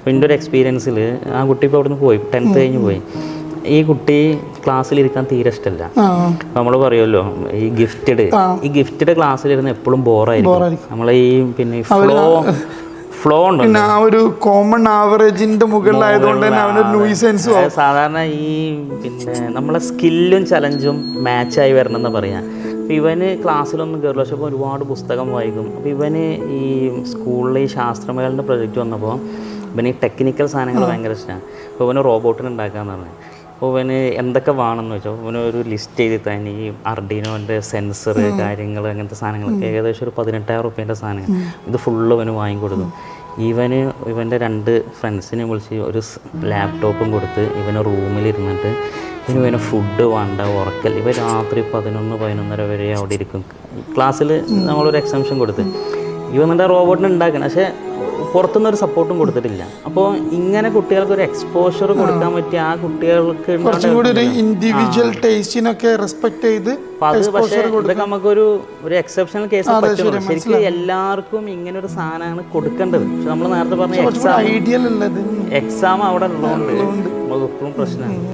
അപ്പോൾ എൻ്റെ ഒരു എക്സ്പീരിയൻസിൽ ആ കുട്ടി ഇപ്പോൾ അവിടെ നിന്ന് പോയി 10th കഴിഞ്ഞ് പോയി. ഈ കുട്ടി ക്ലാസ്സിലിരിക്കാൻ തീരെ ഇഷ്ടമല്ല. നമ്മൾ പറയുമല്ലോ ഈ ഗിഫ്റ്റഡ് ക്ലാസ്സിലിരുന്ന് എപ്പോഴും ബോറായിരിക്കും. നമ്മളെ ഈ പിന്നെ ഫ്ലോ ഉണ്ട്, പിന്നെ ആ ഒരു കോമൺ ആവറേജിന്റെ മുകളിലായതുകൊണ്ട് തന്നെ അവനൊരു ന്യൂസൻസും. സാധാരണ ഈ പിന്നെ നമ്മളെ സ്കില്ലും ചലഞ്ചും മാച്ചായി വരണം എന്ന് പറയാം. അപ്പോൾ ഇവന് ക്ലാസ്സിലൊന്നും കയറില്ല, പക്ഷേ ഇപ്പോൾ ഒരുപാട് പുസ്തകം വായിക്കും. അപ്പോൾ ഇവന് ഈ സ്കൂളിൽ ഈ ശാസ്ത്രമേളൻ്റെ പ്രൊജക്റ്റ് വന്നപ്പോൾ ഇവന് ഈ ടെക്നിക്കൽ സാധനങ്ങൾ ഭയങ്കര ഇഷ്ടമാണ്. അപ്പോൾ ഇവന് റോബോട്ടിന് ഉണ്ടാക്കാമെന്ന് പറഞ്ഞു. അപ്പോൾ ഇവന് എന്തൊക്കെ വേണമെന്ന് വെച്ചാൽ ഇവന് ഒരു ലിസ്റ്റ് ചെയ്ത് തന്നെ ഈ അർഡിനോൻ്റെ സെൻസർ കാര്യങ്ങൾ അങ്ങനത്തെ സാധനങ്ങളൊക്കെ ഏകദേശം ഒരു 18,000 റുപ്യേൻ്റെ സാധനങ്ങൾ ഇത് ഫുള്ള് ഇവന് വാങ്ങിക്കൊടുത്തു. ഇവൻ്റെ 2 ഫ്രണ്ട്സിനെ വിളിച്ച് ഒരു ലാപ്ടോപ്പും കൊടുത്ത് ഇവന് റൂമിലിരുന്നിട്ട് ഇവന് ഫുഡ് വേണ്ട ഉറക്കൽ. ഇവ രാത്രി 11-11:30 വരെ അവിടെ ഇരിക്കും. ക്ലാസ്സിൽ നമ്മളൊരു എക്സംഷൻ കൊടുത്ത് എന്നിട്ട് റോബോട്ടിന് ഉണ്ടാക്കണം, പക്ഷേ പുറത്തുനിന്നൊരു സപ്പോർട്ടും കൊടുത്തിട്ടില്ല. അപ്പോൾ ഇങ്ങനെ കുട്ടികൾക്ക് ഒരു എക്സ്പോഷർ കൊടുക്കാൻ പറ്റിയ ആ കുട്ടികൾക്ക് ഇൻഡിവിജ്വൽ ടേസ്റ്റിനൊക്കെ റെസ്പെക്ട് ചെയ്ത് പക്ഷേ ഇതൊക്കെ നമുക്കൊരു എക്സെപ്ഷണൽ കേസ് പറ്റുള്ളൂ. ശരിക്കും എല്ലാവർക്കും ഇങ്ങനെ ഒരു സാധനമാണ് കൊടുക്കേണ്ടത്. പക്ഷെ നമ്മൾ നേരത്തെ പറഞ്ഞ എക്സാം അവിടെ ഉള്ളതുകൊണ്ട് നമുക്ക് എപ്പോഴും പ്രശ്നമാണ്.